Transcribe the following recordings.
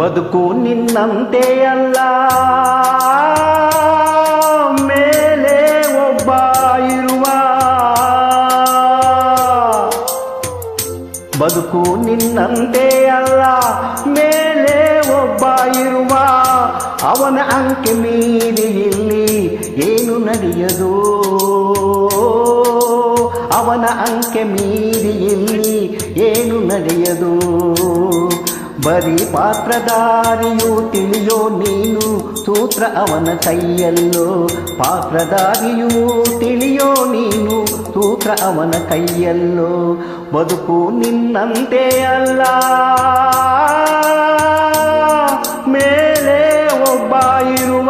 ಬದುಕು ನಿನ್ನಂತೆ ಅಲ್ಲ, ಮೇಲೆ ಒಬ್ಬ ಇರುವ. ಬದುಕು ನಿನ್ನಂತೆ ಅಲ್ಲ, ಮೇಲೆ ಒಬ್ಬ ಇರುವ. ಅವನ ಅಂಕೆ ಮೀರಿ ಇಲ್ಲಿ ಏನು ನಡೆಯದು, ಅವನ ಅಂಕೆ ಮೀರಿ ಇಲ್ಲಿ ಏನು ನಡೆಯದು. ಬರೀ ಪಾತ್ರಧಾರಿಯು ತಿಳಿಯೋ ನೀನು, ಸೂತ್ರ ಅವನ ಕೈಯಲ್ಲೋ. ಪಾತ್ರಧಾರಿಯು ತಿಳಿಯೋ ನೀನು, ಸೂತ್ರ ಅವನ ಕೈಯಲ್ಲೋ. ಬದುಕು ನಿನ್ನಂತೆ ಅಲ್ಲ, ಮೇಲೆ ಒಬ್ಬ ಇರುವ.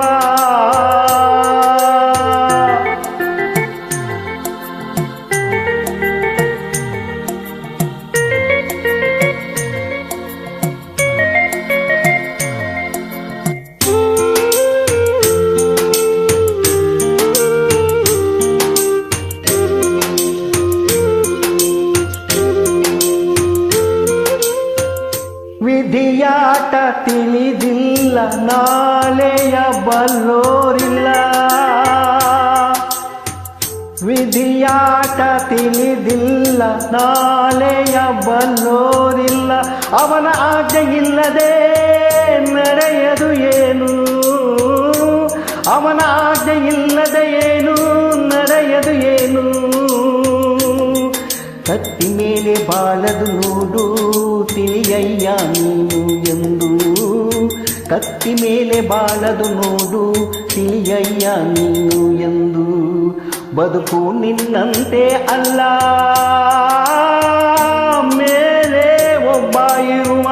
ವಿಧಿಯಾಟ ತಿಳಿದಿಲ್ಲ, ನಾಳೆಯ ಬಲ್ಲೋರಿಲ್ಲ. ವಿಧಿಯಾಟ ತಿಳಿದಿಲ್ಲ, ನಾಳೆಯ ಬಲ್ಲೋರಿಲ್ಲ. ಅವನ ಆಜ್ಞೆ ಇಲ್ಲದೆ ನಡೆಯದು ಏನು, ಅವನ ಆಜ್ಞೆ ಇಲ್ಲದೆ ಏನು ನಡೆಯದು ಏನು. ಕತ್ತಿ ಮೇಲೆ ಬಾಳದು ನೋಡು, ತಿಳಿಯಯ್ಯ ನೀನು ಎಂದು. ಕತ್ತಿ ಮೇಲೆ ಬಾಳದು ನೋಡು, ತಿಳಿಯಯ್ಯ ನೀನು ಎಂದು. ಬದುಕು ನಿನ್ನಂತೆ ಅಲ್ಲ, ಮೇಲೆ ಒಬ್ಬ ಇರುವ.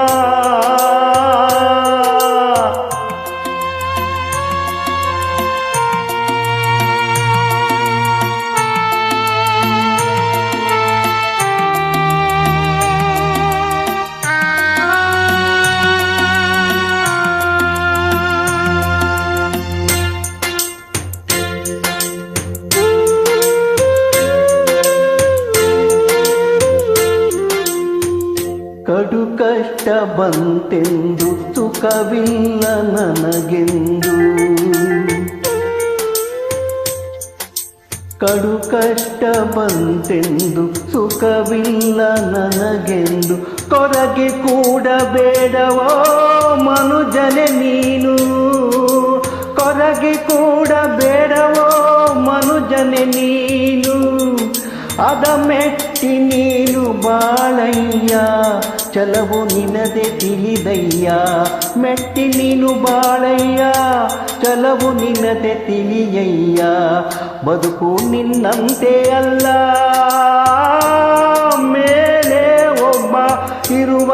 ಕಡು ಕಷ್ಟ ಬಂತೆಂದು ಸುಖವಿಲ್ಲ ನನಗೆಂದು. ಕಡು ಕಷ್ಟ ಬಂತೆಂದು ಸುಖವಿಲ್ಲ ನನಗೆಂದು. ಕೊರಗೆ ಕೂಡ ಬೇಡವೋ ಮನುಜನೆ ನೀನು, ಕೊರಗೆ ಕೂಡ ಬೇಡವೋ ಮನುಜನೆ ನೀನು. ಅದ ಮೆಟ್ಟಿ ನೀನು ಬಾಳಯ್ಯ, ಛಲವು ನಿನದೆ ತಿಳಿದಯ್ಯ. ಮೆಟ್ಟಿ ನೀನು ಬಾಳಯ್ಯ, ಛಲವು ನಿನದೆ ತಿಳಿಯಯ್ಯ. ಬದುಕು ನಿನ್ನಂತೆ ಅಲ್ಲ, ಮೇಲೆ ಒಬ್ಬ ಇರುವ.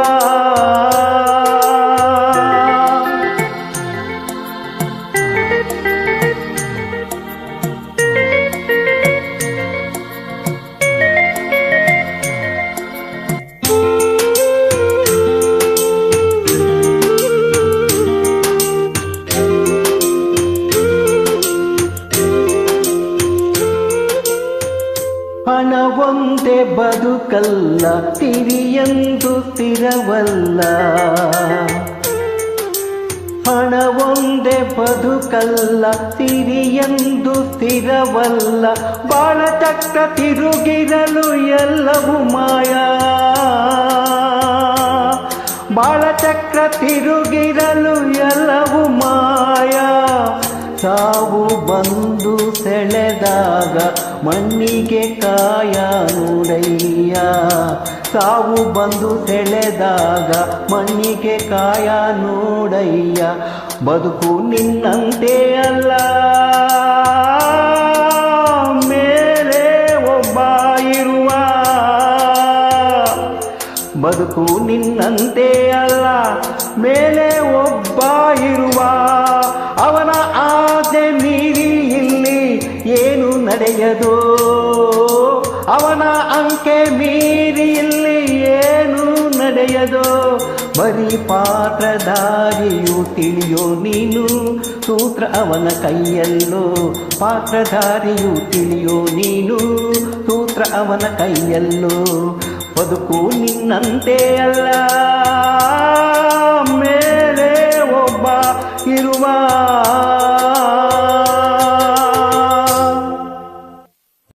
ಹಣ ಒಂದೇ ಬದುಕಲ್ಲ, ಸಿರಿಯೆಂದು ಸ್ಥಿರವಲ್ಲ. ಹಣ ಒಂದೇ ಬದುಕಲ್ಲ, ಸಿರಿಯೆಂದು ಸ್ಥಿರವಲ್ಲ. ಬಾಳ ಚಕ್ರ ತಿರುಗಿರಲು ಎಲ್ಲವೂ ಮಾಯಾ, ಬಾಳ ಚಕ್ರ ತಿರುಗಿರಲು ಎಲ್ಲವೂ ಮಾಯಾ. ಸಾವು ಬಂದು ಸೆಳೆದಾಗ ಮಣ್ಣಿಗೆ ಕಾಯ ನೋಡಯ್ಯ. ಸಾವು ಬಂದು ಸೆಳೆದಾಗ ಮಣ್ಣಿಗೆ ಕಾಯ ನೋಡಯ್ಯ. ಬದುಕು ನಿನ್ನಂತೆ ಅಲ್ಲ, ಮೇಲೆ ಒಬ್ಬ ಇರುವ. ಬದುಕು ನಿನ್ನಂತೆ ಅಲ್ಲ, ಮೇಲೆ ಒಬ್ಬ ಇರುವ. ಅವನ ಆಸೆ ಮೀರಿ ಇಲ್ಲಿ ಏನು ನಡೆಯದು, ಅವನ ಅಂಕೆ ಮೀರಿ ಇಲ್ಲಿ ಏನು ನಡೆಯದು. ಬರೀ ಪಾತ್ರಧಾರಿಯು ತಿಳಿಯೋ ನೀನು, ಸೂತ್ರ ಅವನ ಕೈಯಲ್ಲೋ. ಪಾತ್ರಧಾರಿಯು ತಿಳಿಯೋ ನೀನು, ಸೂತ್ರ ಅವನ ಕೈಯಲ್ಲೋ. ಬದುಕು ನಿನ್ನಂತೆ ಅಲ್ಲ.